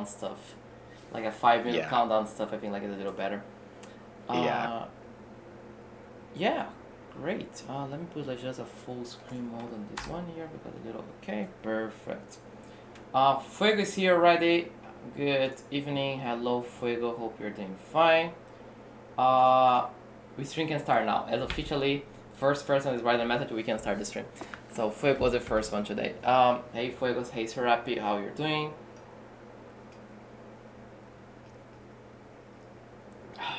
stuff, like a 5 minute Yeah. countdown stuff. I think like it's a little better. Yeah. Uh, yeah, great. Let me put like just a full screen mode on this one here because a little okay, perfect. Fuego is here already. Good evening, hello Fuego. Hope you're doing fine. We stream can start now. As officially, first person is writing a message. We can start the stream. So Fuego was the first one today. Hey Fuego, hey Serapi, how you're doing?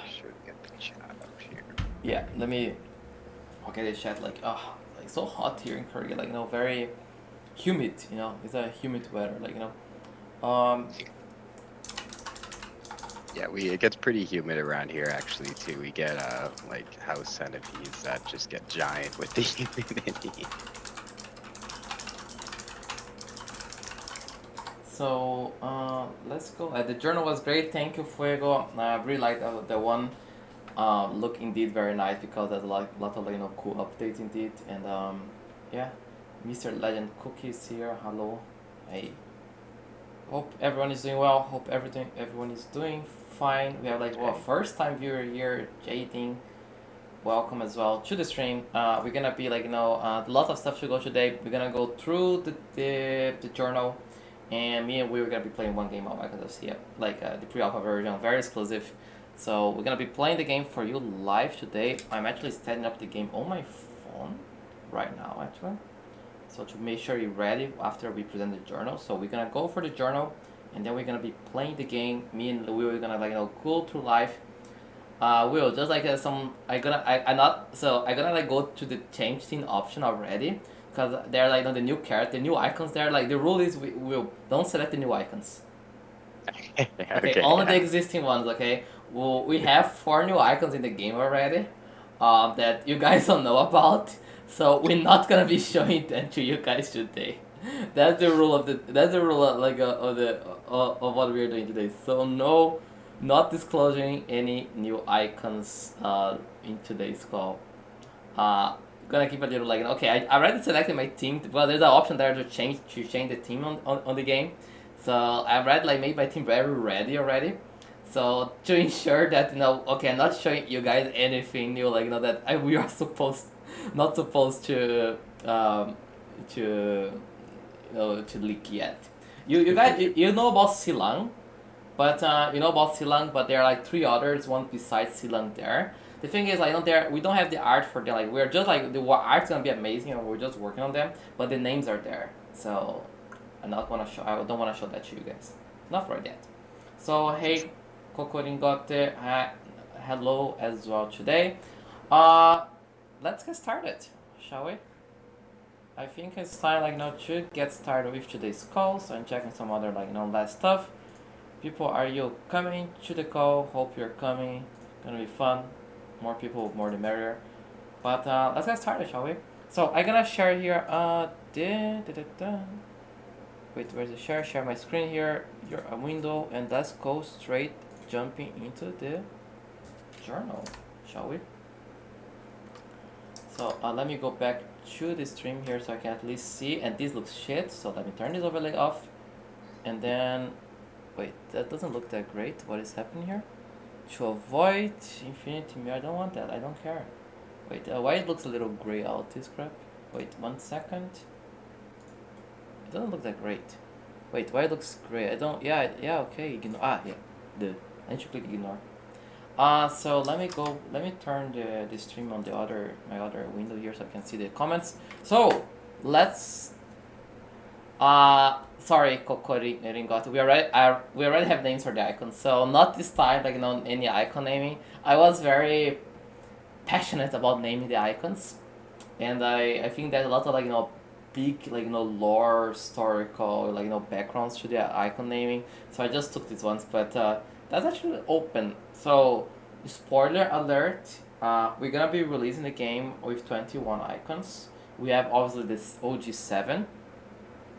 Should get the chat up here. Yeah, let me. Okay, the chat like so hot here in Korea, like very humid. It's a humid weather, like Yeah, it gets pretty humid around here actually too. We get like house centipedes that just get giant with the humidity. So let's go. The journal was great. Thank you, Fuego. I really like the one. Look indeed very nice because there's a lot of cool updates indeed. And yeah, Mr. Legend Cookies here. Hello. Hey. Hope everyone is doing well. Hope everyone is doing fine. We have first time viewer here, Jading. Welcome as well to the stream. We're gonna be a lot of stuff to go today. We're gonna go through the journal, and me and we were gonna be playing one game on Icons of Theia, the pre-alpha version, very exclusive. So we're gonna be playing the game for you live today. I'm actually setting up the game on my phone right now, actually. So to make sure you're ready after we present the journal. So we're gonna go for the journal, and then we're gonna be playing the game. Me and Louis are gonna go through live. Will just I gonna go to the change scene option already because they're the new character, the new icons there. Like the rule is we will don't select the new icons. Okay, Okay, only the yeah. existing ones. Okay, well, we have 4 new icons in the game already, that you guys don't know about. So we're not gonna be showing them to you guys today. That's the rule of of what we're doing today. So no, not disclosing any new icons in today's call. Gonna keep a little okay. I already selected my team. Well, there's an option there to change the team on the game. So I already made my team very ready already. So to ensure that okay, I'm not showing you guys anything new that we are not supposed to to leak yet. You guys you know about Silang, but but there are 3 others, one besides Silang there. The thing is, we don't have the art for them. We're just the art's gonna be amazing, and we're just working on them. But the names are there, so I don't wanna show that to you guys. Not for that. So hey, Kokoringote, hello as well today. Uh, let's get started, shall we? I think it's time to get started with today's call. So I'm checking some other last stuff. People, are you coming to the call? Hope you're coming. Gonna be fun. More people, more the merrier. But let's get started, shall we? So I'm gonna share here. Wait, where's the share? Share my screen here. Your window, and let's go straight jumping into the journal, shall we? So let me go back to the stream here so I can at least see. And this looks shit. So let me turn this overlay off, and then wait, that doesn't look that great. What is happening here? To avoid infinity mirror, I don't want that. I don't care. Wait, why it looks a little gray out, this crap? Wait, 1 second. It doesn't look that great. Wait, why it looks gray? I don't, yeah, okay, ignore, yeah, I should click ignore. So let me turn the stream on my other window here so I can see the comments. So, let's sorry, Kokori Ringot. We already have names for the icons. So not this time, any icon naming. I was very passionate about naming the icons, and I think there's a lot of big lore, historical backgrounds to the icon naming. So I just took these ones, but that's actually open. So spoiler alert. We're gonna be releasing the game with 21 icons. We have obviously this OG7.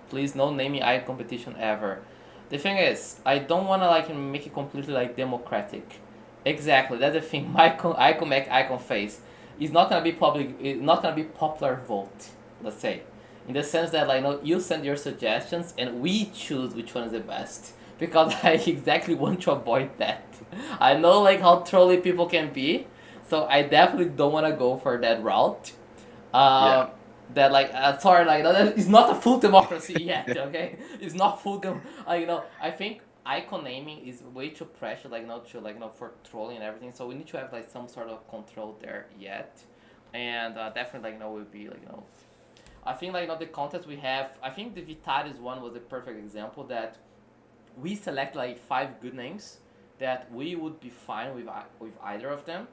Please, no naming icon competition ever. The thing is, I don't wanna make it completely democratic. Exactly, that's the thing. My icon make icon face. It's not gonna be public. It's not gonna be popular vote. Let's say, in the sense that you send your suggestions and we choose which one is the best. because I exactly want to avoid that. I know like how trolly people can be, so I definitely don't want to go for that route. Yeah. Uh, that like sorry, like that is not a full democracy yet. Okay, it's not full I think icon naming is way too pressure, like not to for trolling and everything. So we need to have like some sort of control there yet, and definitely will be I think the contest we have. I think the Vitalis one was a perfect example that we select like five good names that we would be fine with either of them,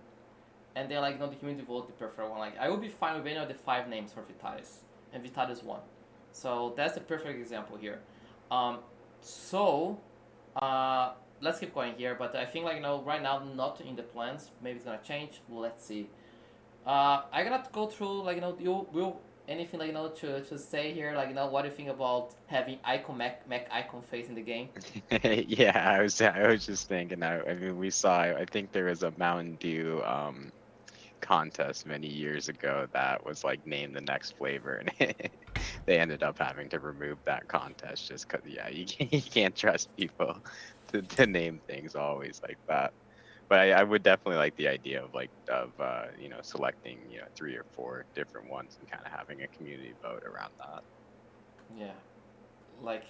and then the community vote the preferred one. Like I would be fine with any of the five names for Vitalis, and Vitalis won. So that's the perfect example here. Um, so uh, let's keep going here, but I think right now not in the plans. Maybe it's gonna change. Let's see. I gotta go through you will anything to say here what do you think about having icon Mac icon face in the game? Yeah, I was just thinking. I mean, we saw. I think there was a Mountain Dew contest many years ago that was like name the next flavor, and they ended up having to remove that contest just because you can't trust people to name things always like that. But I would definitely like the idea of selecting three or four different ones and kind of having a community vote around that. Yeah, like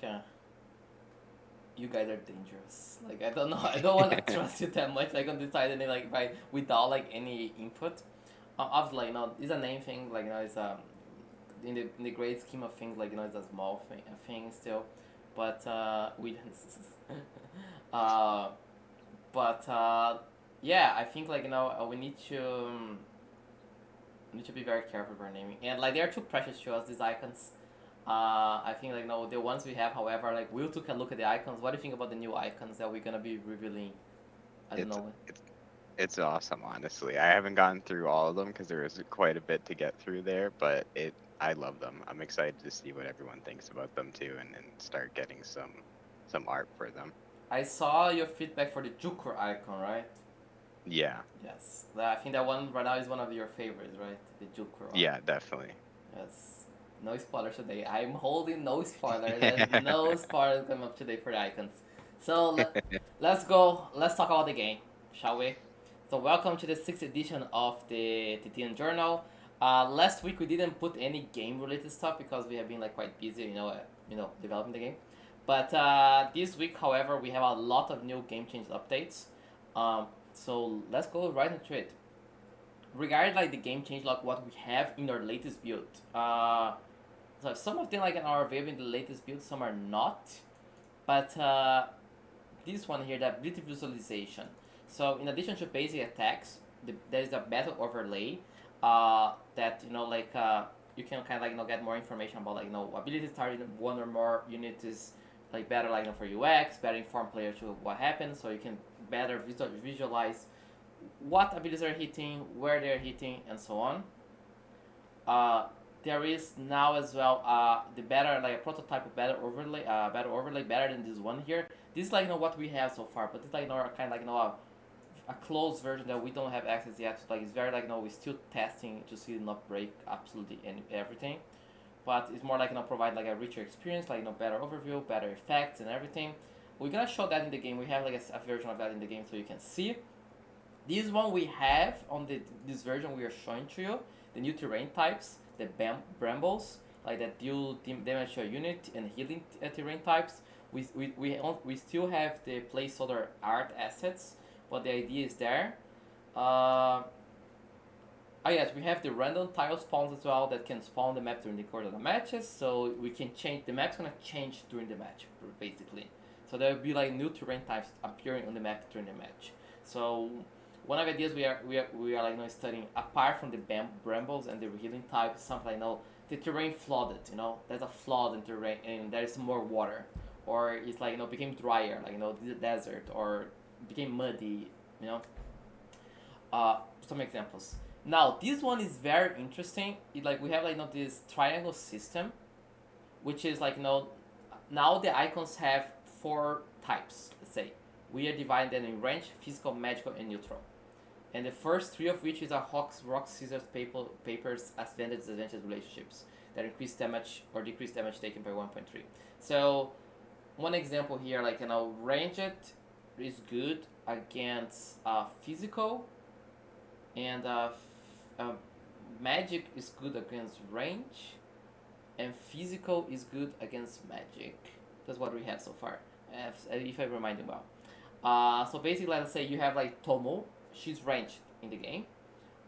you guys are dangerous. Like I don't know, I don't want to trust you that much. Like on decide any by without any input. Obviously, it's a name thing. It's in the great scheme of things. It's a small thing still, but we uh, but yeah, I think we need to be very careful with our naming, and they are too precious to us, these icons. I think the ones we have, however, we took a look at the icons. What do you think about the new icons that we're gonna be revealing? I don't It's know. it's it's awesome, honestly. I haven't gone through all of them because there is quite a bit to get through there, but I love them. I'm excited to see what everyone thinks about them too, and start getting some art for them. I saw your feedback for the Jukur icon, right? Yeah, Yes. I think that one right now is one of your favorites, right? The Jukur one. yeah, definitely. Yes. No spoilers today. I'm holding no spoilers. There's no spoilers coming up today for the icons. So let's go. Let's talk about the game, shall we? So welcome to the 6th edition of the Theian Journal. Last week we didn't put any game related stuff because we have been quite busy, developing the game. But this week, however, we have a lot of new game change updates. So let's go right into it. Regarding the game change, what we have in our latest build. So some of them are available in the latest build, some are not. But this one here, the ability visualization. So in addition to basic attacks, there is a battle overlay that you can kind of get more information about abilities targeting one or more units is better for UX, better inform players to what happens, so you can better visualize what abilities are hitting, where they're hitting, and so on. There is now as well the better a prototype of better overlay better than this one here. This is what we have so far, but it's kind of a closed version that we don't have access yet. So, it's very we're still testing to see it not break absolutely everything, but it's more provide a richer experience, better overview, better effects and everything. We're gonna show that in the game. We have a version of that in the game so you can see. This one we have on this version we are showing to you the new terrain types, the brambles, that deal damage to a unit and healing terrain types. We still have the placeholder art assets, but the idea is there. Oh yes, we have the random tile spawns as well that can spawn the map during the course of the matches, so we can change, the map's gonna change during the match, basically. So there will be new terrain types appearing on the map during the match. So one of the ideas we are studying, apart from the brambles and the healing types, something the terrain flooded, there's a flood in terrain and there's more water, or it's became drier, the desert, or became muddy, some examples. Now this one is very interesting. We have this triangle system, which is now the icons have four types. Let's say we are dividing them in range, physical, magical, and neutral. And the first three of which is a rock, scissors, papers, advantage, disadvantage relationships that increase damage or decrease damage taken by 1.3. So one example here, like ranged is good against physical, and magic is good against range, and physical is good against magic. That's what we have so far, if I remind you well. So basically, let's say you have like Tomo, she's ranged in the game,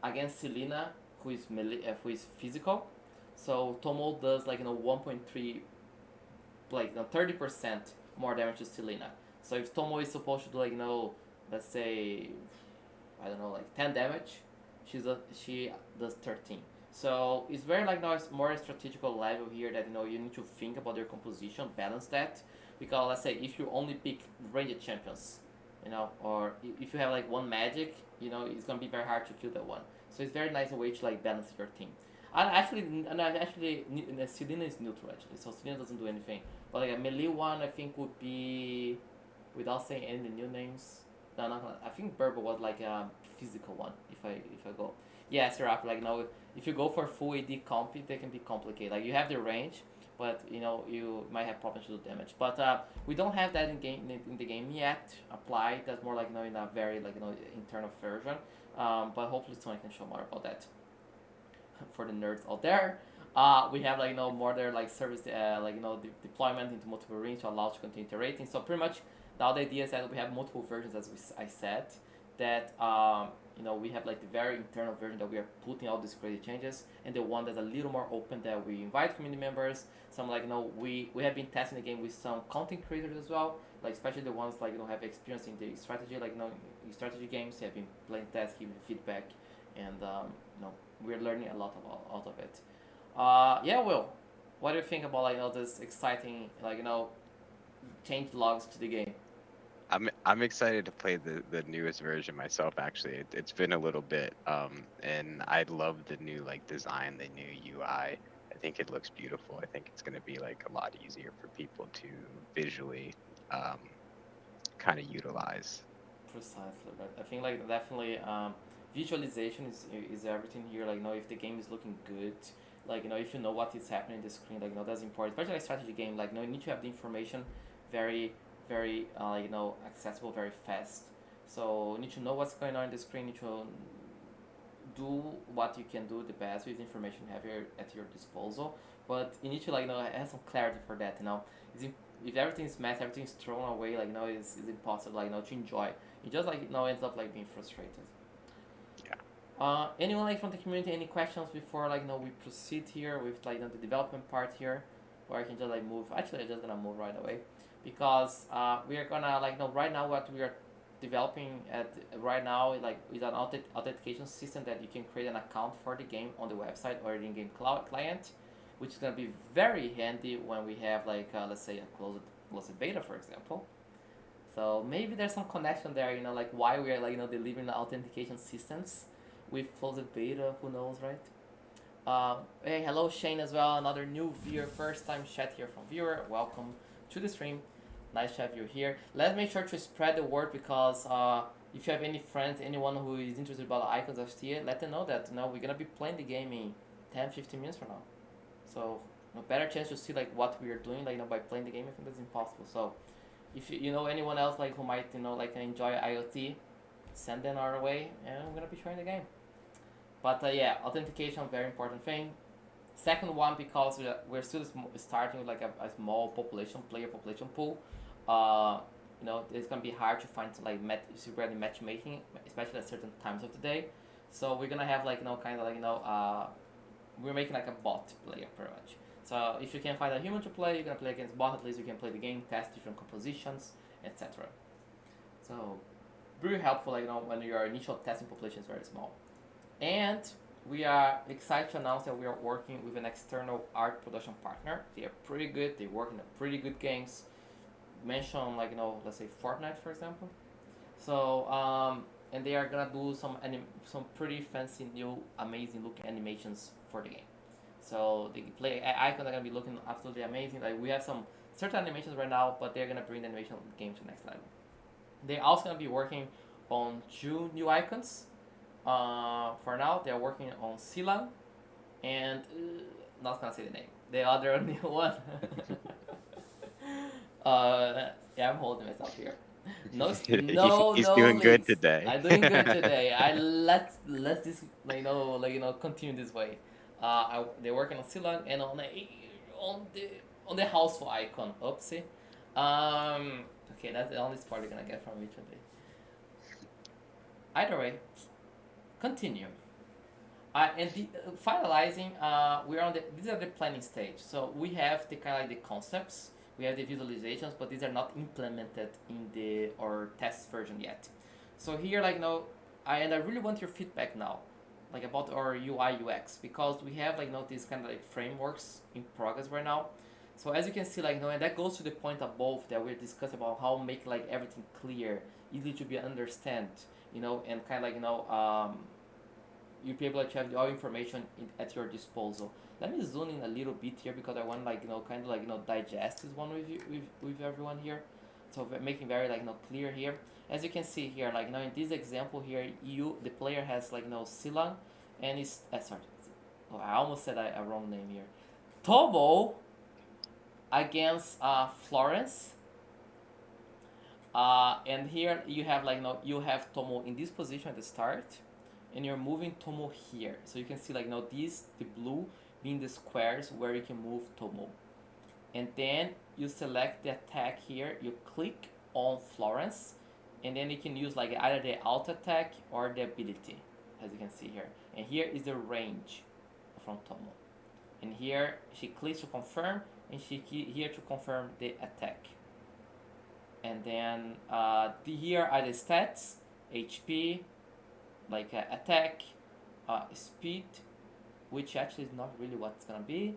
against Selena, who is physical. So Tomo does like 1.3, like 30% more damage to Selena. So if Tomo is supposed to do like let's say, I don't know, like 10 damage, she does 13. So it's very like now it's more a strategical level here that you need to think about your composition, balance that, because let's say if you only pick ranged champions, or if you have like one magic, it's gonna be very hard to kill that one. So it's very nice way to like balance your team. And actually, Selena is neutral actually, so Selena doesn't do anything. But like a melee one, I think would be, without saying any new names. No, not gonna, I think Burble was like a physical one. If I go, yeah, Seraph. Like if you go for full AD comp, they can be complicated. Like you have the range, but you might have problems to do damage. But we don't have that in the game yet applied. That's more like in a very like internal version. But hopefully someone can show more about that for the nerds out there. We have like more their like service like deployment into multiple rings to allow to continue iterating. So pretty much now the idea is that we have multiple versions, as I said, that we have like the very internal version that we are putting all these crazy changes, and the one that's a little more open that we invite community members. Some like we have been testing the game with some content creators as well, like especially the ones like have experience in the strategy, like in strategy games. They have been playing tests, giving feedback, and we're learning a lot out of it. Yeah, Will, what do you think about this exciting change logs to the game? I'm excited to play the newest version myself. Actually, it's been a little bit, and I love the new like design, the new UI. I think it looks beautiful. I think it's going to be like a lot easier for people to visually um, kind of utilize. Precisely, right. I think like definitely visualization is everything here. Like if the game is looking good, like if you know what is happening in the screen, like that's important. Especially like strategy game, like you need to have the information very very like accessible very fast. So you need to know what's going on in the screen. You need to do what you can do the best with the information you have at your disposal. But you need to have some clarity for that. It's if everything's messed, everything's thrown away, like it's impossible to enjoy. You just ends up like being frustrated. Yeah. Anyone like from the community, any questions before we proceed here with the development part here, or I can just move. Actually, I'm just gonna move right away, because we are gonna right now what we are developing at right now is an authentication system that you can create an account for the game on the website or in-game client, which is gonna be very handy when we have let's say a closed beta, for example. So maybe there's some connection there, like why we are delivering the authentication systems with closed beta. Who knows, right? Hey, hello Shane as well, another new viewer, first time chat here from viewer. Welcome to the stream. Nice to have you here. Let's make sure to spread the word, because if you have any friends, anyone who is interested about Icons of Theia, let them know that we're gonna be playing the game in 10-15 minutes from now. So no better chance to see what we are doing by playing the game. I think that's impossible. So if you know anyone else who might enjoy IoT, send them our way, and I'm gonna be sharing the game. But yeah, authentication, very important thing. Second one, because we're still starting with a small player population pool. It's gonna be hard to find super matchmaking, especially at certain times of the day. So we're gonna have we're making a bot player pretty much. So if you can find a human to play, you're gonna play against bot. At least you can play the game, test different compositions, etc. So very helpful, when your initial testing population is very small. And we are excited to announce that we are working with an external art production partner. They are pretty good. They work in pretty good games. Mention let's say Fortnite, for example. So and they are gonna do some pretty fancy new amazing looking animations for the game. So the play icons are gonna be looking absolutely amazing. Like we have some certain animations right now, but they're gonna bring the animation game to the next level. They're also gonna be working on 2 new icons. For now, they're working on Silan and not gonna say the name. The other new one. Yeah, I'm holding myself here. No, He's no doing good leaks. today. I'm doing good today. I let this continue this way. They're working on Silag and on the on the houseful icon. Oopsie. Okay, that's the only part you're gonna get from me today. Either way, continue. Finalizing, we're on the these are the planning stage. So we have the kind of like the concepts, we have the visualizations, but these are not implemented in the or test version yet. So here, I really want your feedback now, like about our UI UX, because we have these kind of like frameworks in progress right now. So as you can see, and that goes to the point above that we discussed about how make like everything clear, easy to be understand, and kind of you'll be able to have all information at your disposal. Let me zoom in a little bit here because I want digest this one with everyone here. So making very clear here. As you can see here, in this example here, the player has Silang, and it's sorry, oh, I almost said a wrong name here. Tobo against Florence. And here you have you have Tomo in this position at the start, and you're moving Tomo here. So you can see these the blue being the squares where you can move Tomo, and then you select the attack here. You click on Florence, and then you can use either the alt attack or the ability, as you can see here. And here is the range from Tomo, and here she clicks to confirm, and she here to confirm the attack. And then here are the stats: HP, attack, speed, which actually is not really what it's gonna be,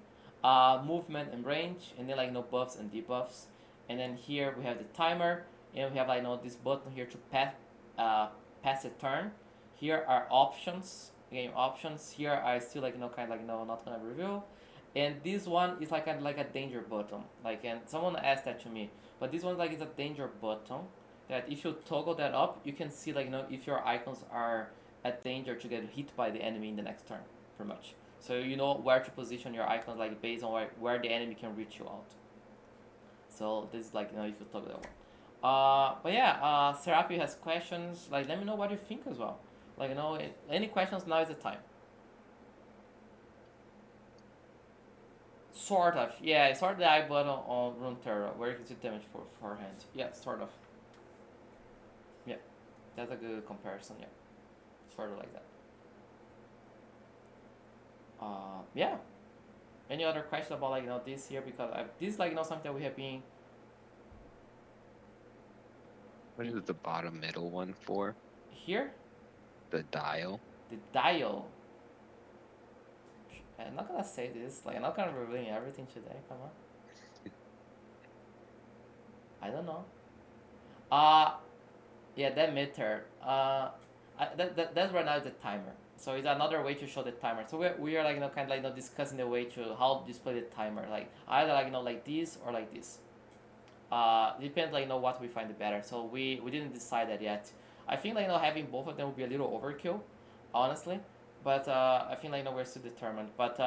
movement and range, and then buffs and debuffs. And then here we have the timer, and we have this button here to pass a turn. Here are options, game options. Here I still not gonna reveal. And this one is like a danger button. And someone asked that to me, but this one is a danger button that if you toggle that up, you can see if your icons are at danger to get hit by the enemy in the next turn, pretty much. So you know where to position your icons based on where the enemy can reach you out. So this is if you toggle that one. But yeah, Serapi has questions. Let me know what you think as well. Any questions, now is the time. Sort of, yeah. Sort of the I button on Runeterra, where you can see damage for hand. Yeah, sort of. Yeah, that's a good comparison. Yeah, sort of like that. Yeah. Any other questions about this here? Because this is something that we have been. What is the bottom middle one for? Here. The dial. The dial. I'm not gonna say this. I'm not gonna reveal everything today. Come on. I don't know. Yeah, that meter. That's right now the timer. So it's another way to show the timer. So we are kind of discussing the way to how to display the timer. Either like this or like this. Depends what we find better. So we didn't decide that yet. I think having both of them would be a little overkill, honestly. But I think we're still determined. But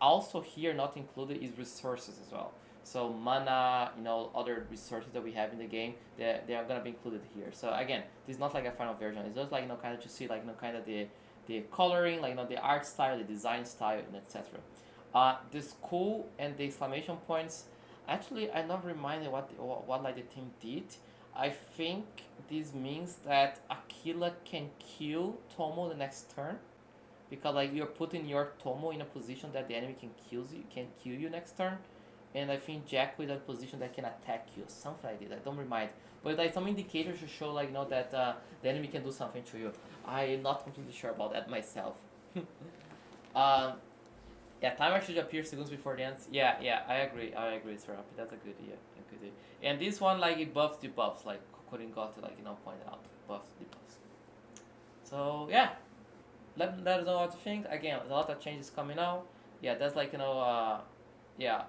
also here not included is resources as well. So mana, other resources that we have in the game, they are gonna be included here. So again, this is not like a final version. It's just kind of to see kind of the coloring, the art style, the design style, and etc. The skull and the exclamation points. Actually, I'm not reminded what the team did. I think this means that Aquila can kill Tomo the next turn, because you're putting your Tomo in a position that the enemy can kill you next turn, and I think Jack with a position that can attack you, something like that. I don't remind, but some indicators to show that the enemy can do something to you. I'm not completely sure about that myself. Yeah, timer should appear seconds before the end. Yeah, I agree, Serapi. That's a good idea. And this one it buffs debuffs, Corin got to pointed out, buffs debuffs. So yeah, let us know what you think. Again, a lot of changes coming out. Yeah, that's yeah,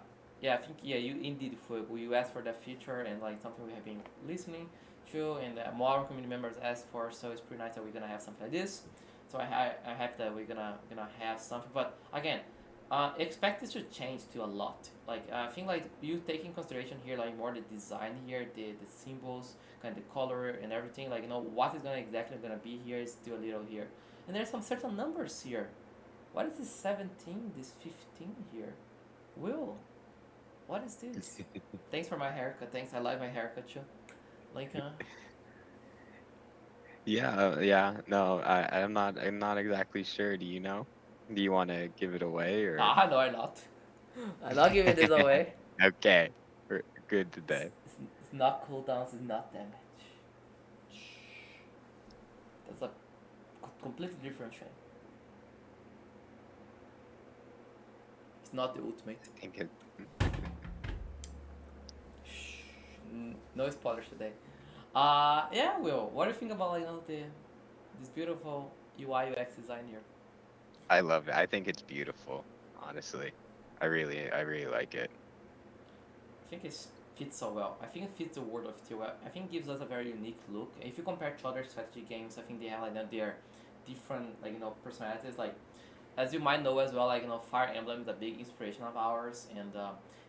I think you indeed you asked for that feature, and something we have been listening to, and more community members asked for. So it's pretty nice that we're gonna have something like this. So I'm happy that we're gonna have something. But again, Expect this to change to a lot. Like I think like you take in consideration here like more the design here, the symbols, kind of the color and everything. Like what is gonna exactly gonna be here is still a little here, and there's some certain numbers here. What is this 17? This 15 here? Will, what is this? Thanks for my haircut. Thanks, I like my haircut too. Like Yeah. No, I'm not exactly sure. Do you know? Do you want to give it away or? no, I'm not. I'm not giving this away. Okay, we're good It's, today. it's not cooldowns. It's not damage. Shh. That's a completely different thing. It's not the ultimate. I think it. Shh. No spoilers today. Yeah, Will. What do you think about like this beautiful UI UX design here? I love it. I think it's beautiful. Honestly, I really like it. I think it fits so well. I think it fits the world of Steel. I think it gives us a very unique look. If you compare to other strategy games, I think they have like their different personalities. Like as you might know as well, like Fire Emblem is a big inspiration of ours, and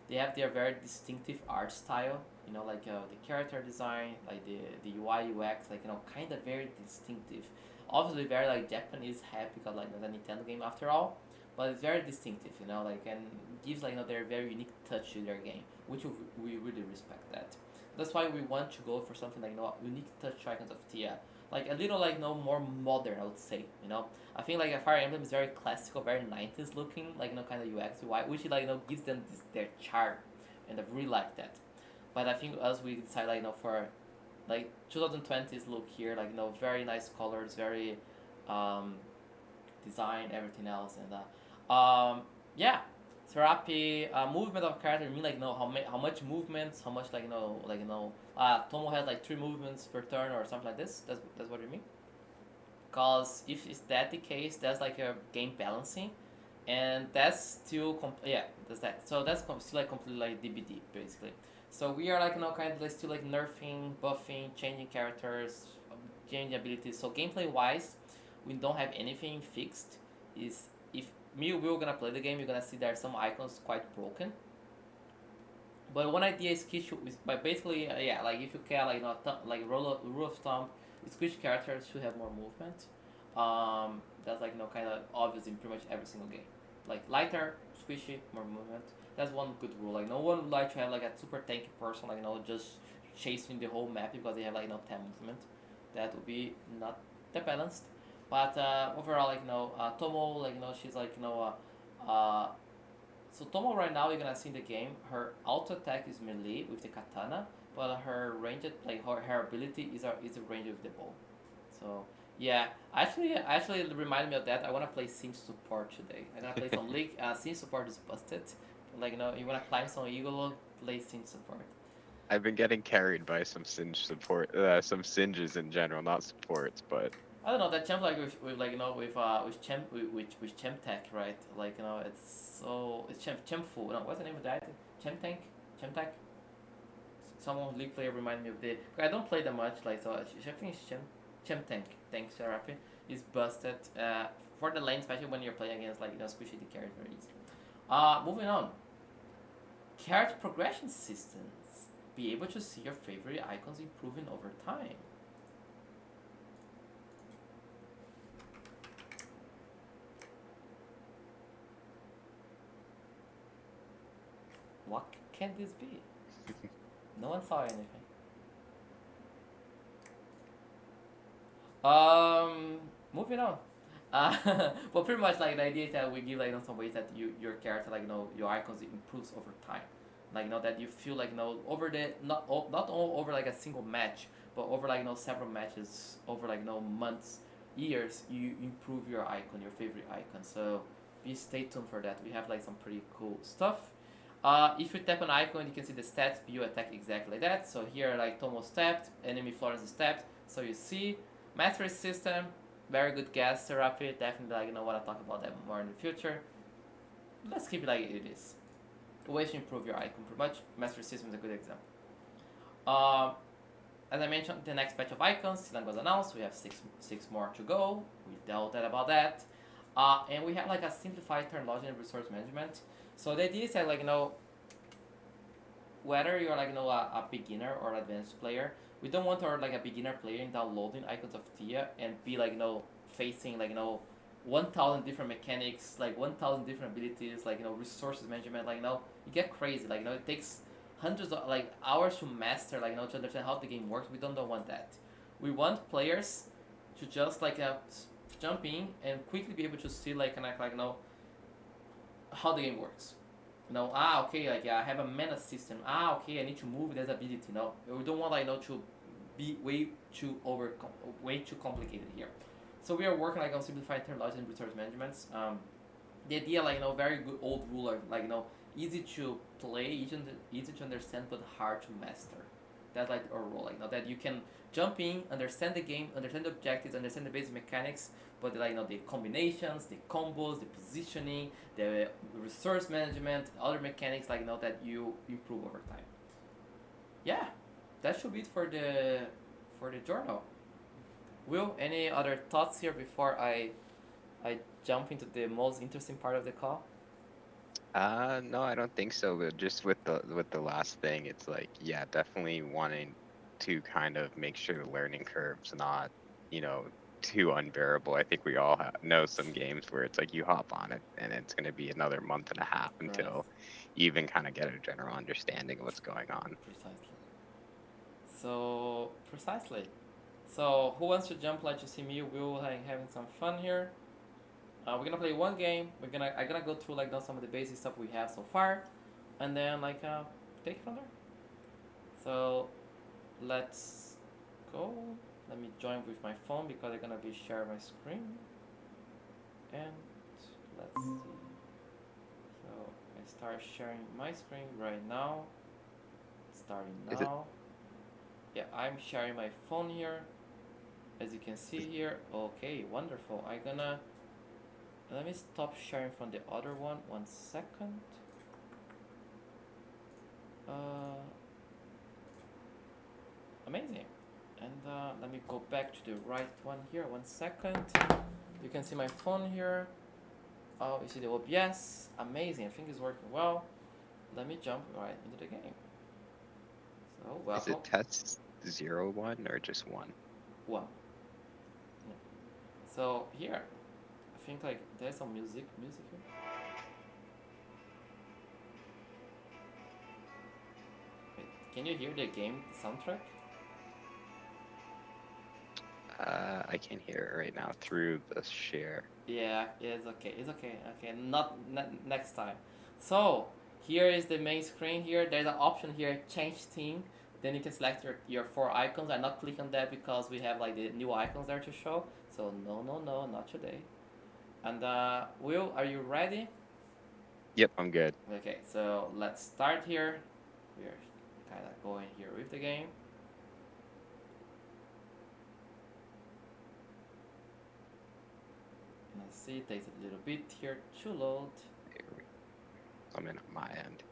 they have their very distinctive art style. Like the character design, like the UI UX, like kind of very distinctive. Obviously, very like Japanese heavy because like it's a Nintendo game after all, but it's very distinctive. Like and gives like their very unique touch to their game, which we really respect that. That's why we want to go for something like unique touch to Icons of Theia, like a little like more modern, I would say. I think like a Fire Emblem is very classical, very 90s looking, like kind of UX UI, which like gives them their charm, and I really like that. But I think as we decide like for like 2020s look here, like very nice colors, very um, design, everything else, and yeah, therapy, movement of character. I mean like how much movements, how much Tomo has like 3 movements per turn or something like this. That's what you mean. Because if is that the case, that's like a game balancing, and that's still yeah, that's that. So that's still like completely like DBD basically. So we are like kind of like still like nerfing, buffing, changing characters, changing abilities. So gameplay wise, we don't have anything fixed. Is if me or Will gonna play the game, you're gonna see there are some icons quite broken. But one idea is but basically yeah, like if you care like like rule of thumb, squish characters should have more movement. That's like kind of obvious in pretty much every single game. Like lighter, squishy, more movement. That's one good rule. Like no one would like to have like a super tanky person like just chasing the whole map because they have like 10 movement. That would be not that balanced. But overall like Tomo like she's like so Tomo right now you're gonna see in the game her auto attack is melee with the katana, but her ranged like her ability is a range with the bow. So yeah, actually it reminded me of that. I wanna play Sim support today. I'm gonna play some League. Sim support is busted. Like you wanna climb some eagle, play Sim support. I've been getting carried by some some singes in general, not supports, but I don't know that champ like with like with champ tech, right? Like it's champ full. No, what's the name of that? Champ tech. Someone league player reminded me of the. I don't play that much, like so. I think it's Chem Tank. Thanks, therapy is busted for the lane, especially when you're playing against like squishy the carries very easy. Moving on. Character progression systems. Be able to see your favorite icons improving over time. What can this be? No one saw anything. Moving on. But pretty much like the idea is that we give like some ways that your character like your icons improves over time, like that you feel like over the not all over like a single match, but over like several matches over like months, years you improve your icon, your favorite icon. So be stay tuned for that. We have like some pretty cool stuff. If you tap an icon, you can see the stats view attack exactly like that. So here like Tomo's tapped, enemy Florence is tapped. So you see Mastery system, very good guess therapy. Definitely like want to talk about that more in the future. Let's keep it like it is. Ways to improve your icon, pretty much. Mastery system is a good example. Um, as I mentioned, the next batch of icons still was announced. We have six more to go. We dealt that about that. And we have like a simplified turn logic and resource management. So the idea is that whether you're a beginner or advanced player, we don't want our a beginner player in downloading Icons of Theia and be facing 1,000 different mechanics, 1,000 different abilities, resources management, you get crazy, it takes hundreds of hours to master, to understand how the game works. We don't want that. We want players to just jump in and quickly be able to see how the game works. Okay, I have a mana system. Okay, I need to move this ability. We don't want to be way too complicated here. So we are working on simplifying turn logic and resource management. The idea very good old rule easy to play, easy to understand, but hard to master. That's our role. That you can jump in, understand the game, understand the objectives, understand the basic mechanics, but the combinations, the combos, the positioning, the resource management, other mechanics that you improve over time. Yeah, that should be it for the journal. Will, any other thoughts here before I jump into the most interesting part of the call? No, I don't think so. But just with the last thing, it's like, yeah, definitely wanting to kind of make sure the learning curve's not, too unbearable. I think we all know some games where it's like you hop on it and it's going to be another month and a half Right. until you even kind of get a general understanding of what's going on. Precisely. So precisely. So who wants to jump to see me? We'll having some fun here. We're gonna play one game. I'm gonna go through some of the basic stuff we have so far, and then take it from there. So let's go. Let me join with my phone because I'm gonna be sharing my screen. And let's see. So I start sharing my screen right now. Starting Is it? now. Yeah, I'm sharing my phone here. As you can see here. Okay, wonderful. Let me stop sharing from the other one. 1 second. Amazing. And let me go back to the right one here. 1 second. You can see my phone here. Oh, you see the OBS. Amazing. I think it's working well. Let me jump right into the game. So welcome. Is it test 01 or just 1? 1. Yeah. So here, I think there's some music here. Wait, can you hear the game soundtrack? I can hear it right now through the share. Yeah, it's okay. It's okay. Okay, not next time. So here is the main screen. Here, there's an option here, change theme. Then you can select your 4 icons. I not click on that because we have the new icons there to show. So no, not today. And Will, are you ready? Yep, I'm good. Okay, so let's start here. We're kind of going here with the game. Let's see, it takes a little bit here to load. I'm in on my end.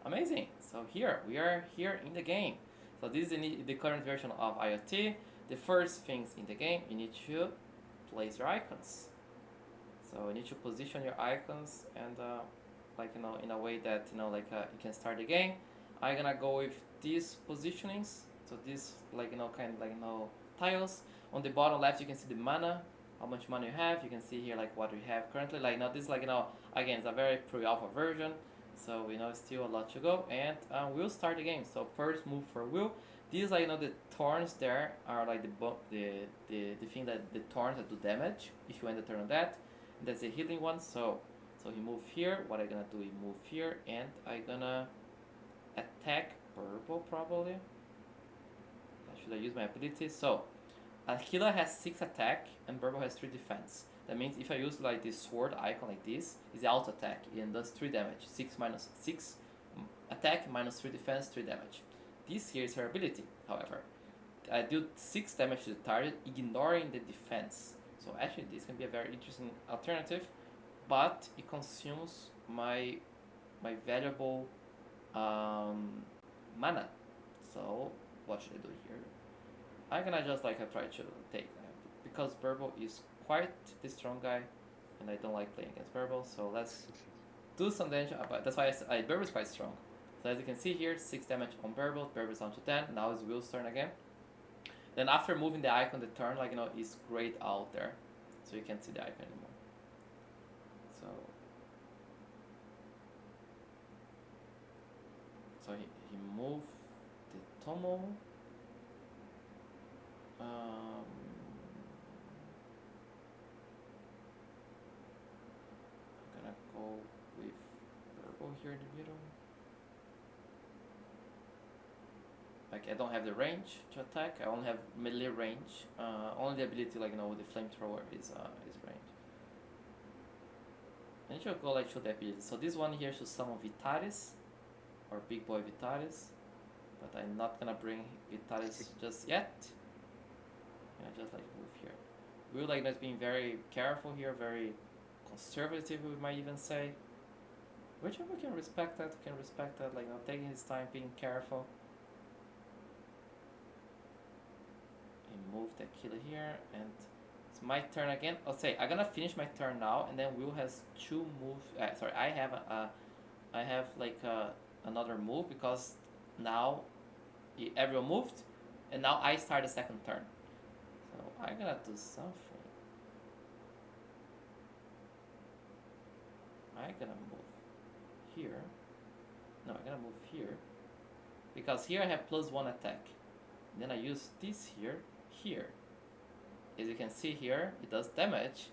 Amazing. So here, we are here in the game. So this is the current version of IoT. The first things in the game, you need to place your icons. So you need to position your icons and in a way that you can start the game. I'm gonna go with these positionings. So these tiles. On the bottom left, you can see the mana, how much mana you have. You can see here what we have currently. This again, it's a very pre-alpha version. So we know still a lot to go, and we'll start the game. So first move for Will. These the thorns there are the thing that the thorns that do damage if you end the turn on that. And that's the healing one. So he move here. What I'm gonna do is move here, and I'm gonna attack purple probably. Should I use my ability? So a healer has 6 attack and purple has 3 defense. That means if I use this sword icon like this, it's the auto attack and does 3 damage. 6 minus 6 attack minus 3 defense, 3 damage. This here is her ability, however. I do 6 damage to the target, ignoring the defense. So actually this can be a very interesting alternative, but it consumes my valuable mana. So what should I do here? I'm gonna just try to take that because purple is quite the strong guy, and I don't like playing against Burble, so let's do some damage. But that's why Burble is quite strong. So as you can see here, 6 damage on Burble. Burble's down to 10. Now it's Will's turn again. Then after moving the icon, the turn, like, is grayed out there, so you can't see the icon anymore. So he moved the Tomo. I'm gonna go with Burble here in the middle. Like, I don't have the range to attack. I only have melee range. Only the ability, like, with the flamethrower is range. I need to go like to the ability. So this one here should summon Vitalis, or Big Boy Vitalis, but I'm not gonna bring Vitalis just yet. I'm gonna just like move here. Will, like, not being very careful here, very conservative, we might even say. Which we can respect that. We can respect that, like, taking his time, being careful. Move the killer here, and it's my turn again. I'll say I'm gonna finish my turn now, and then Will has 2 moves. Sorry, I have like another move, because now everyone moved, and now I start the second turn. So I'm gonna do something. I'm gonna move here. No, I'm gonna move here, because here I have +1 attack. Then I use this here. As you can see here, it does damage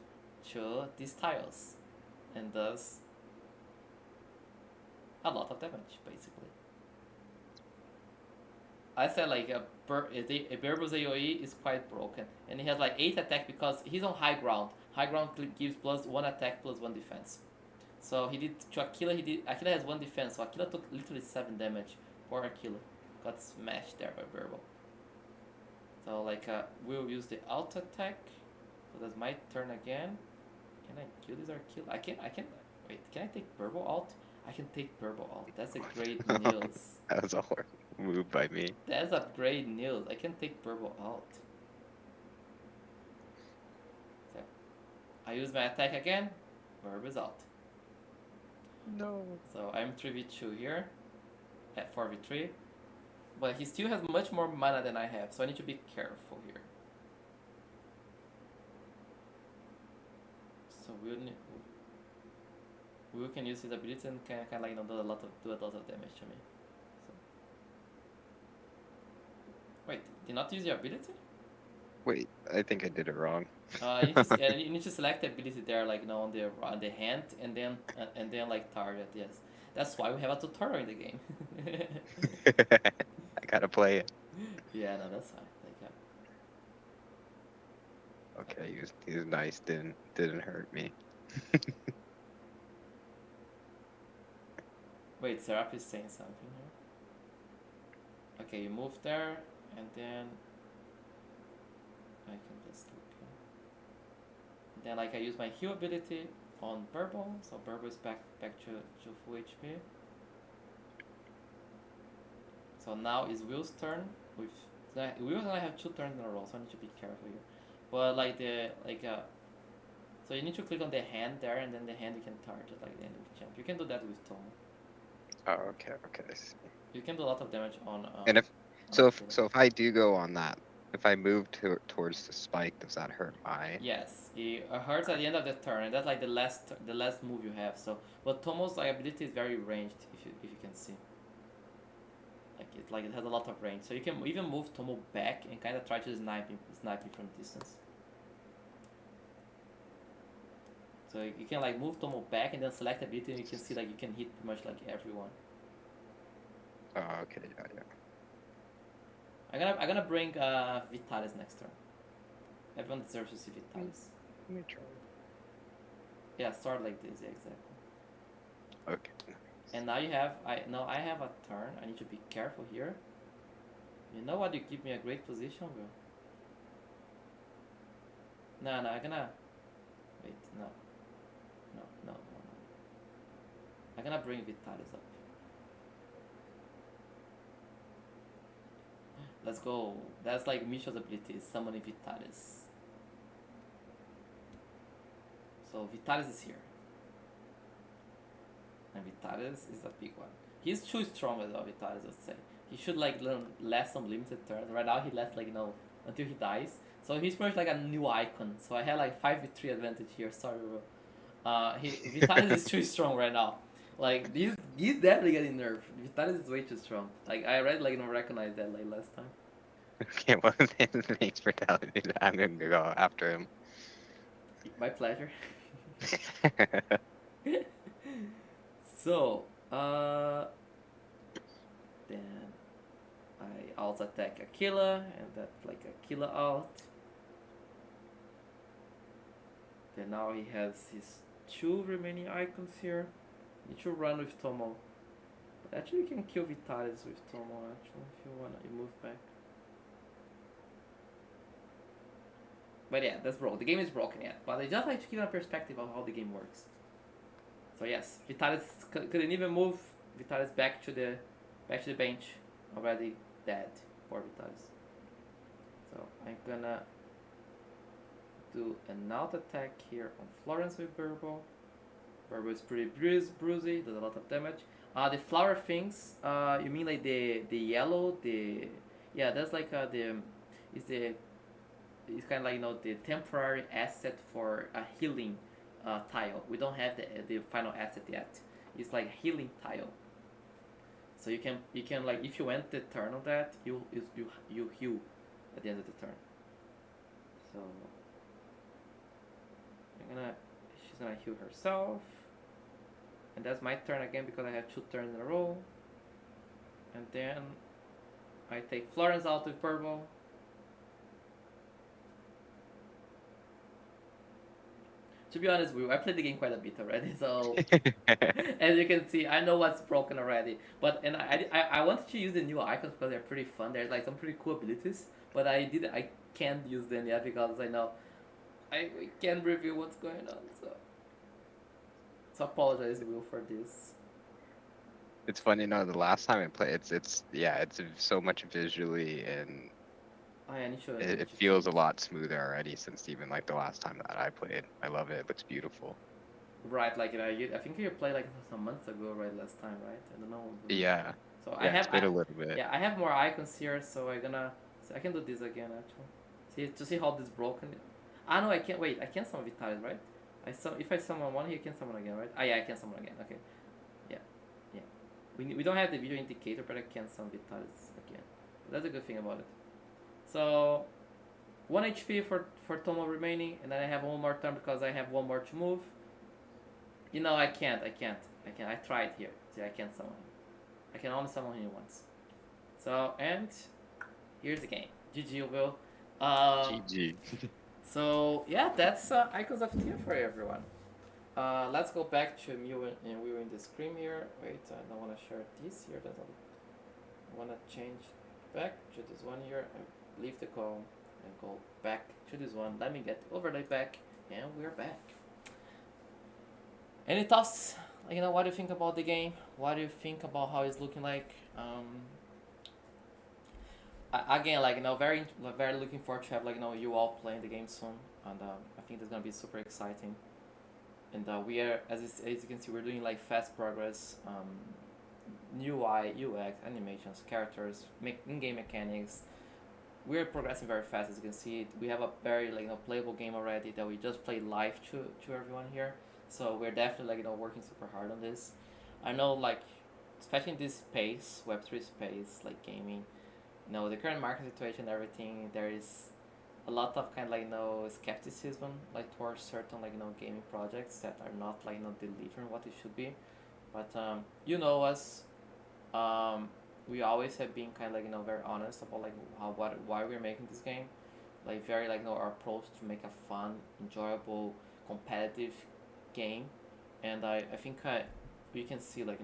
to these tiles, and does a lot of damage, basically. I said, like, a Burble's AoE is quite broken, and he has like 8 attack because he's on high ground. High ground gives +1 attack, +1 defense. So he did to Aquila. Aquila has 1 defense, so Aquila took literally 7 damage. Poor Aquila got smashed there by Burble. So, like, we'll use the alt attack. So that's my turn again. Can I kill this or kill? I can. Wait, can I take Burble alt? I can take Burble alt. That's a great news. That was a horrible move by me. That's a great news. I can take Burble alt. So I use my attack again. Burble's alt. No. So I'm 3v2 here at 4v3. But he still has much more mana than I have, so I need to be careful here. So Will can use his ability and can like do a lot of damage to me. So. Wait, did not use your ability? Wait, I think I did it wrong. You need to select the ability there, like, on the hand, and then like target. Yes, that's why we have a tutorial in the game. I gotta play it. Yeah, no, that's fine. Like, Okay, he was nice. Didn't hurt me. Wait, Seraph is saying something here. Okay, you move there, and then I can just look here. Then, like, I use my heal ability on Burble, so Burble is back to full HP. So now is Will's turn. Will's gonna have 2 turns in a row, so I need to be careful here. But so you need to click on the hand there, and then the hand you can target like the end of the champ. You can do that with Tomo. Oh, okay. I see. You can do a lot of damage on. And if I do go on that, if I move towards the spike, does that hurt my? Yes, it hurts at the end of the turn, and that's like the last move you have. So, but Tomo's ability is very ranged, if you can see. It has a lot of range, so you can even move Tomo back and kind of try to snipe him from distance. So you can like move Tomo back and then select ability, and you can see like you can hit pretty much like everyone. Oh, okay, yeah. I'm gonna bring Vitalis next turn. Everyone deserves to see Vitalis. Let me try. Yeah, start like this. Yeah, exactly. Okay. And now I have a turn. I need to be careful here. You know what? You give me a great position, Will. No, I'm gonna wait. No. I'm gonna bring Vitalis up. Let's go. That's like Misha's ability, summoning Vitalis. So Vitalis is here. And Vitalis is a big one. He's too strong as well, Vitalis, would say. He should like learn last some limited turns. Right now he lasts like until he dies. So he's pretty much like a new icon. So I had like 5v3 advantage here. Sorry, bro. Vitalis is too strong right now. Like he's definitely getting nerfed. Vitalis is way too strong. Like I already like recognize that like last time. Okay, well, thanks for telling me that. I'm gonna go after him. My pleasure. So, then I alt attack Aquila, and that's like Aquila alt. Then now he has his 2 remaining icons here. Need to run with Tomo. But actually you can kill Vitalis with Tomo actually if you wanna move back. But yeah, that's broken. The game is broken, yeah. But I just like to give a perspective of how the game works. So yes, Vitalis couldn't even move. Vitalis back to the bench, already dead. Poor Vitalis. So I'm gonna do an out attack here on Florence with Burble. Burble is pretty bruisey, does a lot of damage. The flower things, you mean like the yellow, yeah, that's like it's kind of like the temporary asset for a healing tile. We don't have the final asset yet. It's like a healing tile. So you can like if you end the turn on that, you heal at the end of the turn. So she's gonna heal herself, and that's my turn again because I have 2 turns in a row. And then I take Florence out with Purple. To be honest with you, I played the game quite a bit already, so as you can see, I know what's broken already. But and I wanted to use the new icons because they're pretty fun. There's like some pretty cool abilities, but I can't use them yet because I know I can't reveal what's going on. So apologize, Will, for this. It's funny, the last time I played, it's so much visually, and I need to. it feels a lot smoother already since even like the last time that I played. I love it. It looks beautiful. Right, like I think you played like some months ago, right? Last time, right? I don't know. Yeah. So Yeah, it's been a little bit. yeah, I have more icons here, so I can do this again actually. See how this broken. Ah no, I can't wait. I can summon Vitalis, right? If I summon one, he can summon again, right? Ah yeah, I can summon again. Okay, yeah, yeah. We don't have the video indicator, but I can summon Vitalis again. That's a good thing about it. So 1 HP for Tomo remaining, and then I have one more turn because I have one more to move. I can't. I tried here. See, I can't summon him. I can only summon him once. So, and here's the game. GG, Will. GG. So, yeah, that's Icons of Theia for everyone. Let's go back to Mew and we were in the screen here. Wait, I don't want to share this here. I want to change back to this one here. I leave the call and go back to this one. Let me get the overlay back, and we're back. Any thoughts? What do you think about the game? What do you think about how it's looking like? Again, very, very looking forward to have you all playing the game soon, and I think it's gonna be super exciting. And we are, as you can see, we're doing like fast progress. New UI, UX, animations, characters, in-game mechanics. We're progressing very fast, as you can see. We have a very playable game already that we just played live to everyone here. So we're definitely working super hard on this. I know especially in this space, Web3 space, like gaming, the current market situation and everything, there is a lot of skepticism towards certain gaming projects that are not delivering what it should be. But us, we always have been very honest about why we're making this game, very our approach to make a fun, enjoyable, competitive game. And I think we can see that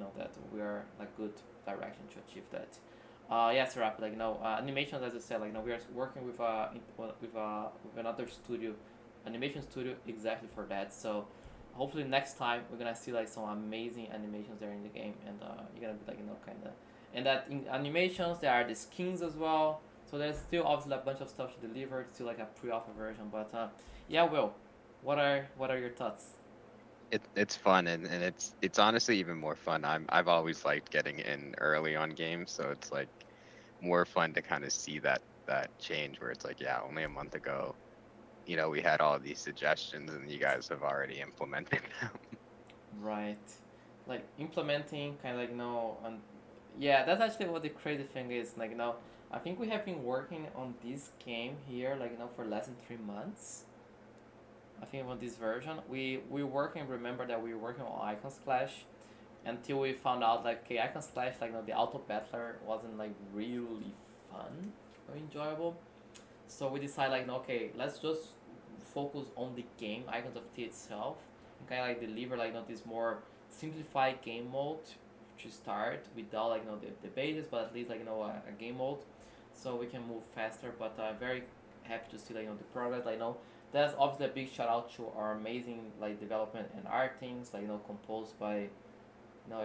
we are good direction to achieve that. Yes, Rap, animations, as I said, we are working with another studio, animation studio, exactly for that. So hopefully next time we're gonna see some amazing animations there in the game, and you're gonna be kind of, and that in animations there are the skins as well. So there's still obviously a bunch of stuff to deliver. It's still a pre-alpha version, but yeah, what are your thoughts? It's fun and it's honestly even more fun. I've always liked getting in early on games, so it's like more fun to kind of see that change where it's like, yeah, only a month ago, we had all these suggestions and you guys have already implemented them. Right, like implementing kind of like and yeah, that's actually what the crazy thing is. Like I think we have been working on this game here like for less than 3 months. I think on this version, we working. Remember that we were working on Icons Clash until we found out like okay, Icons Clash like the auto battler wasn't like really fun or enjoyable. So we decided like okay, let's just focus on the game Icons of Theia itself and kind of like deliver like this more simplified game mode to start without like the bases, but at least like a game mode, so we can move faster. But very happy to see like the progress. Like that's obviously a big shout out to our amazing like development and art teams like composed by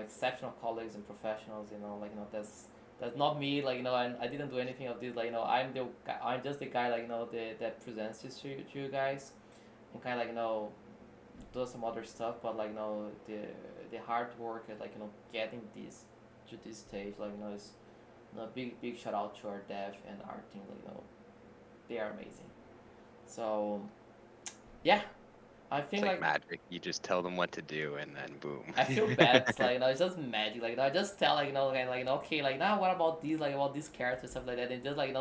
exceptional colleagues and professionals. Like that's not me. Like I didn't do anything of this. Like I'm just the guy like that presents this to you guys and kind of like does some other stuff. But like the hard work at like getting this to this stage like is big shout out to our dev and art team. Like they are amazing. So yeah, I It's think like like magic. You just tell them what to do and then boom. I feel bad because like it's just magic. Like I just tell like okay like now what about these like about this character stuff like that and just like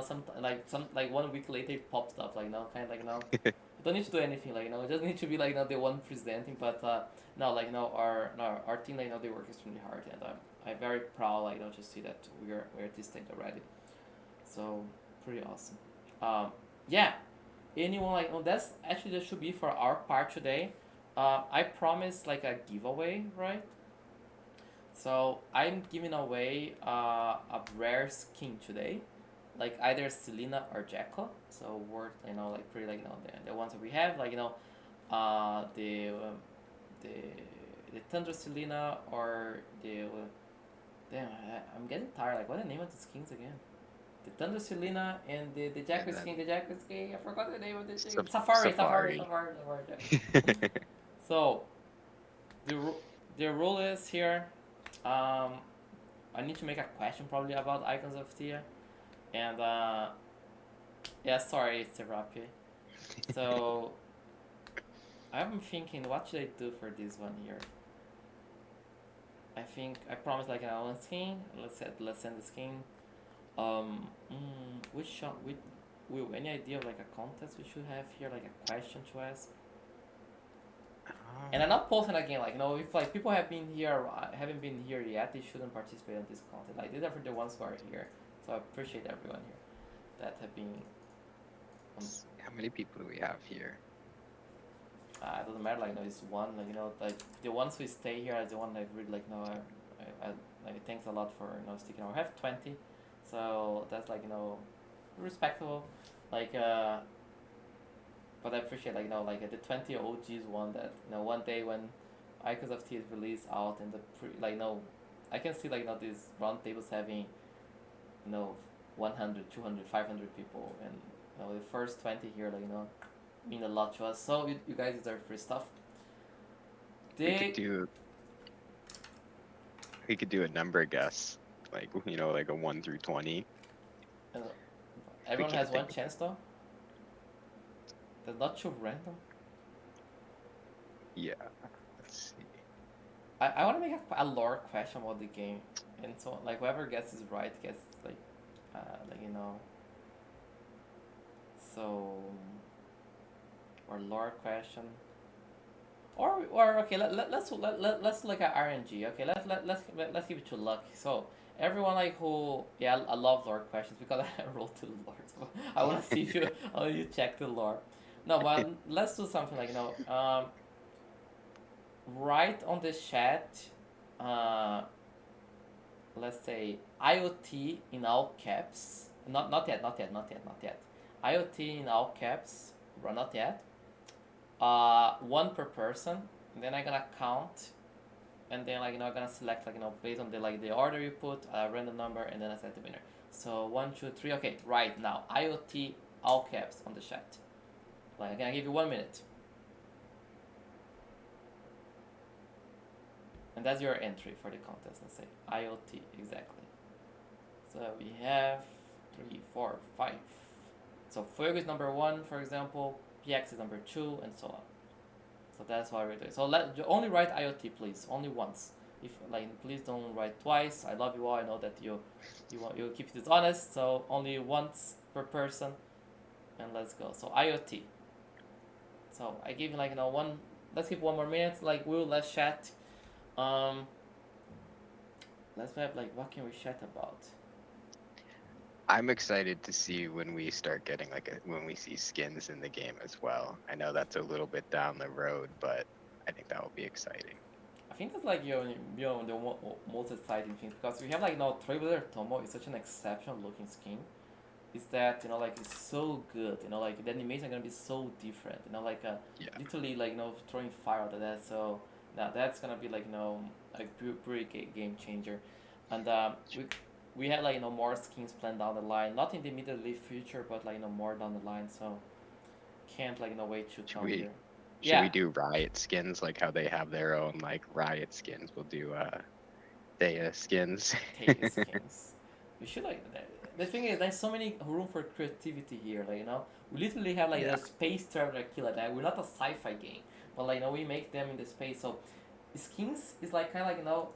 some like 1 week later it pops up like kind of like you don't need to do anything like you just need to be like the one presenting. But no like our no, our team like they work extremely hard and I'm very proud like to see that we're at this stage already. So pretty awesome. Yeah, anyone like that's actually that should be for our part today. I promised like a giveaway, right? So I'm giving away a rare skin today, like either Selena or Jacko. So worth like pretty like the ones that we have like the the the Thunder Selena or the damn I'm getting tired. Like what the name of the skins again? The Thunder Selena and the Jacko And skin. then The Jacko skin. I forgot the name of the thing. Saf- Safari. Safari. So the the rule is here. Um, I need to make a question probably about Icons of Theia, and yeah, sorry, it's Therapy. So I'm thinking, what should I do for this one here? I think I promised like an one skin. Let's send the skin. Which shot? Any idea of like a contest we should have here, like a question to ask? And I'm not posting again. Like if like people have been here, haven't been here yet, they shouldn't participate in this content. Like these are for the ones who are here. So I appreciate everyone here that have been. How many people do we have here? It doesn't matter. Like it's one. Like like the ones who stay here are the one that really like I like thanks a lot for sticking around. We have 20, so that's like respectable. Like but I appreciate like like the 20 OGs one that one day when Icons of Tea is released out and the like I can see like these roundtables having 100, 200, 500 people and the first 20 here like mean a lot to us. So you guys deserve free stuff. We could They do we could do a number guess, like like a 1 through 20. uh, We everyone has can't one think. chance though. That's not too random. Yeah. Let's see. I want to make a lore question about the game, and so like whoever gets this right gets like so or lore question or okay let's look at RNG. Okay, let's give it to luck. So everyone like who I love lore questions because I rolled to the lore. So I want to see if you check the lore. No, but let's do something like write on the chat. Uh, let's say IoT in all caps. Not yet. IoT in all caps. Not yet. One per person. And then I'm gonna count, and then like I'm gonna select like based on the order you put a random number, and then I select the winner. So 1, 2, 3. Okay, right now IoT all caps on the chat. Like I'm gonna give you 1 minute. And that's your entry for the contest. Let's say IoT exactly. So we have 3, 4, 5. So Fuego is number 1, for example. PX is number 2, and so on. So that's why we're doing. So only write IoT, please. Only once. If please don't write twice. I love you all. I know that you keep this honest. So only once per person, and let's go. So IoT. So I give you one. Let's keep 1 more minute. Let's chat. Um, let's have what can we chat about? I'm excited to see when we start getting when we see skins in the game as well. I know that's a little bit down the road, but I think that will be exciting. I think that's the most exciting thing because we have Traveler Tomo is such an exceptional looking skin. Is that it's so good, the animation are gonna be so different, literally throwing fire out of that. So now that's gonna be a pretty game changer, and we had more skins planned down the line, not in the immediately future, but more down the line. So can't wait to come here. Should we do Riot skins like how they have their own Riot skins? We'll do Theia skins. Theia skins. We should the thing is there's so many room for creativity here. We literally have the space traveler killer. We're not a sci-fi game, but we make them in the space. So skins is kind of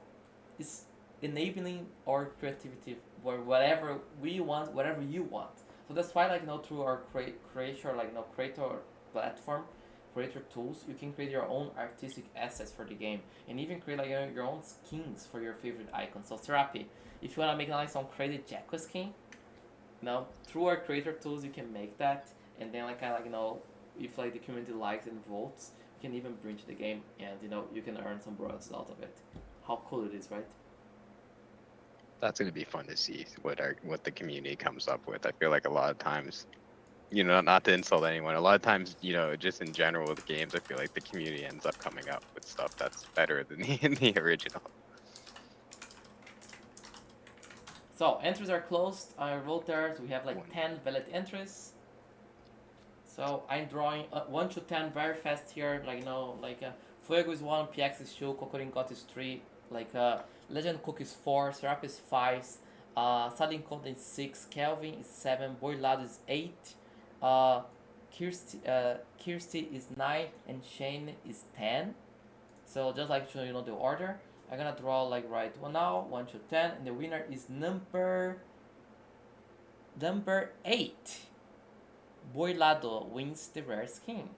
it's enabling our creativity for whatever we want, whatever you want. So that's why through our creator platform, creator tools, you can create your own artistic assets for the game and even create your own skins for your favorite icons. So Serapi, if you wanna make some crazy Jacko skin, through our creator tools you can make that, and then if the community likes and votes, you can even bring to the game, and you can earn some royalties out of it. How cool it is, right? That's gonna be fun to see what the community comes up with. I feel like a lot of times, not to insult anyone, a lot of times, just in general with games, I feel like the community ends up coming up with stuff that's better than the original. So entries are closed. I wrote there. So we have 10 valid entries. So I'm drawing 1 to 10 very fast here. Fuego is 1, PX is 2, Kokoringot is 3, Legend Cook is 4, Serap is 5, Salin Conte is 6, Kelvin is 7, Boilado is 8, Kirsty is 9, and Shane is 10. So just to the order, I'm gonna draw right one now, 1 to 10, and the winner is number 8. Boilado wins the rare skin.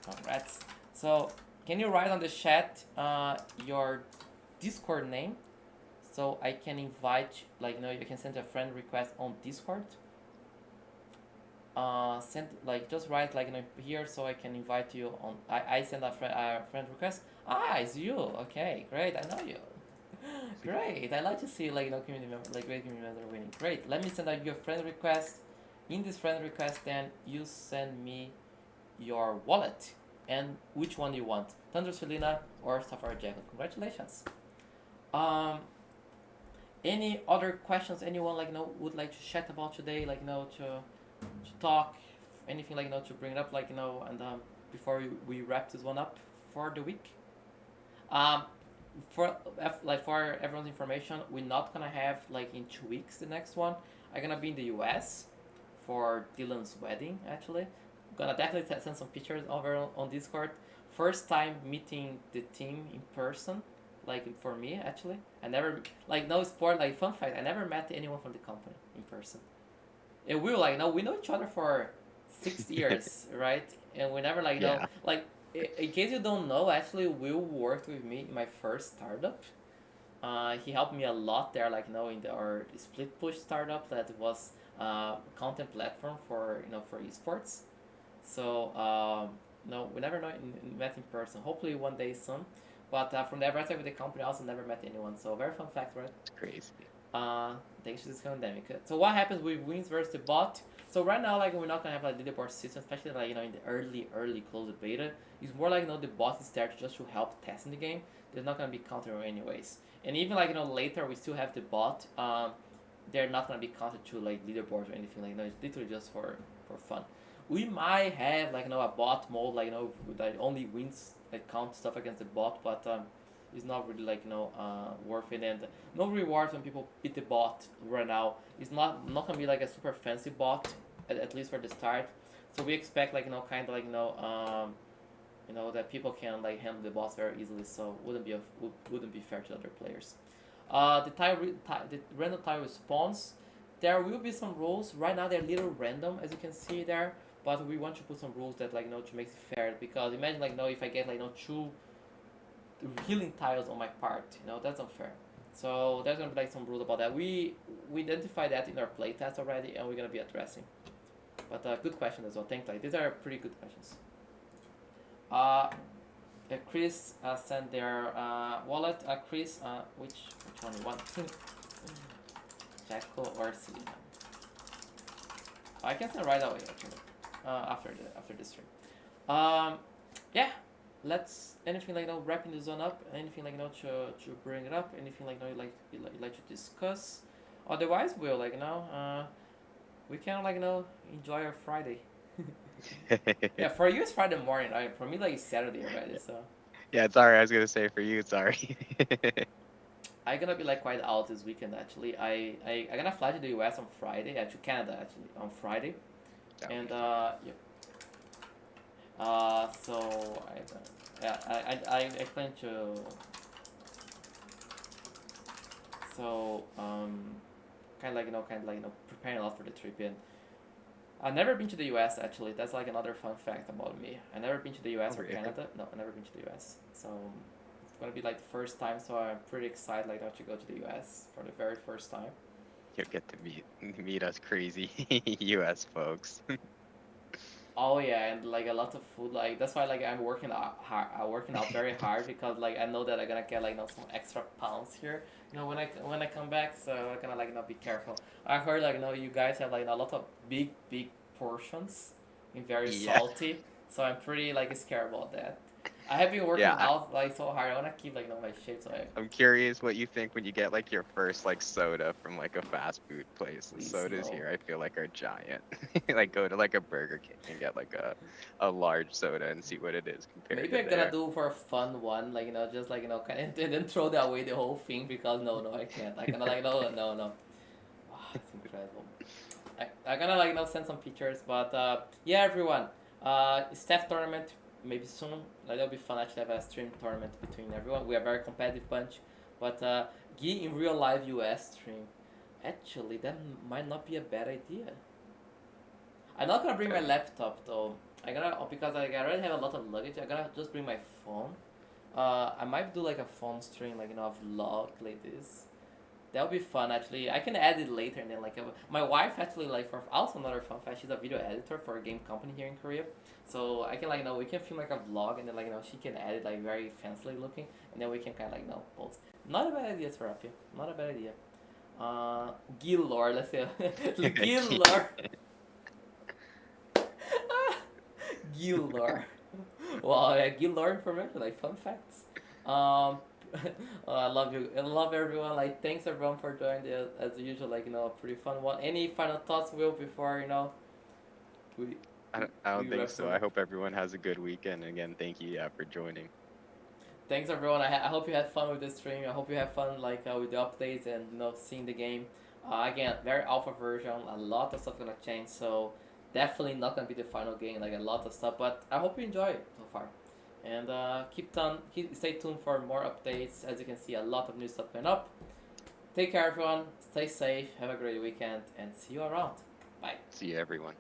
Congrats. So can you write on the chat your Discord name, so I can invite you can send a friend request on Discord. Send just write here, so I can invite you on. I send a friend request. It's you. Okay, great. I know you. Great. I like to see community members, great community members winning. Great. Let me send out your friend request. In this friend request, then you send me your wallet and which one you want, Thunder Selena or Safari Jacket. Congratulations. Any other questions anyone would like to chat about today? To talk, anything to bring it up, and before we wrap this one up for the week. For everyone's information, we're not gonna have in 2 weeks the next one. I'm gonna be in the US for Dylan's wedding. Actually, I'm gonna definitely send some pictures over on Discord. First time meeting the team in person, for me actually. I never no sport fun fact. I never met anyone from the company in person. And we were we know each other for 6 years, right? And we never know in case you don't know, actually Will worked with me in my first startup. He helped me a lot there, in our split push startup that was content platform for for esports. So no, we never met in person. Hopefully one day soon. But from the advertising with the company, I also never met anyone. So very fun fact, right? It's crazy. Thanks to this pandemic. So what happens with wins versus the bot? So right now, we're not gonna have leaderboard system, especially in the early closed beta. It's more the bot is there just to help testing the game. There's not gonna be counter anyways. And even later we still have the bot. They're not gonna be counted to leaderboards or anything It's literally just for fun. We might have a bot mode that only wins count stuff against the bot, but is not really like worth it, and no rewards when people beat the bot right now. It's not gonna be like a super fancy bot at least for the start. So we expect like kind of like that people can like handle the boss very easily. So wouldn't be fair to other players. The random tile response. There will be some rules. Right now they're a little random, as you can see there, but we want to put some rules that to make it fair. Because imagine if I get two healing tiles on my part, that's unfair. So there's gonna be like some rules about that. We identify that in our playtest already, and we're gonna be addressing. But good question as well. Thank you. These are pretty good questions. Chris sent their wallet. Chris, which one you want? Jacko or Selena? I can send right away actually. After this stream. Yeah. Let's anything wrapping the zone up. Anything to bring it up. Anything you like to discuss. Otherwise, we'll we can enjoy our Friday. Yeah, for you it's Friday morning, right? For me it's Saturday already, so. Yeah, it's alright. I was gonna say for you, it's alright. I'm gonna be quite out this weekend actually. I'm gonna fly to the US on Friday, to Canada actually on Friday, and yeah. So I plan to. So kind of preparing a lot for the trip, and I've never been to the US actually. That's another fun fact about me. I never been to the US or Canada. No, I never been to the US. So it's gonna be the first time. So I'm pretty excited to go to the US for the very first time. You'll get to meet us crazy US folks. Oh yeah, and a lot of food. That's why I'm working out very hard because I know that I'm gonna get some extra pounds here. When I come back, so I'm gonna be careful. I heard you guys have a lot of big portions and very salty. So I'm pretty scared about that. I have been working out so hard. I wanna keep my shape. So I'm curious what you think when you get your first soda from a fast food place. The sodas here I feel are giant. Go to a Burger King and get a large soda and see what it is compared maybe to I'm gonna do for a fun one, just and then throw that away the whole thing because no I can't. I'm gonna no. Oh, it's incredible. I'm gonna send some pictures, but yeah, everyone. Staff tournament maybe soon. That'll be fun actually have a stream tournament between everyone. We are a very competitive bunch, but Gi in real live US stream. Actually, that might not be a bad idea. I'm not gonna bring my laptop though. Because I already have a lot of luggage. I'm gonna just bring my phone. I might do a phone stream, a vlog like this. That'll be fun actually. I can edit later and then my wife actually for also another fun fact. She's a video editor for a game company here in Korea. So I can we can film a vlog and then she can edit very fancily looking and then we can kind of post. Not a bad idea, Serapia. Not a bad idea. Gil lore, let's say Gil lore. Gil lore. Well, yeah, Gil lore information, fun facts. I love you. I love everyone. Thanks everyone for joining as usual. Pretty fun one. Any final thoughts, Will, before we. I don't think so. I hope everyone has a good weekend. Again, thank you for joining. Thanks everyone. I hope you had fun with this stream. I hope you have fun with the updates and seeing the game. Again, very alpha version. A lot of stuff gonna change. So definitely not gonna be the final game. A lot of stuff. But I hope you enjoy it so far. And stay tuned for more updates. As you can see, a lot of new stuff coming up. Take care, everyone. Stay safe. Have a great weekend, and see you around. Bye. See you, everyone.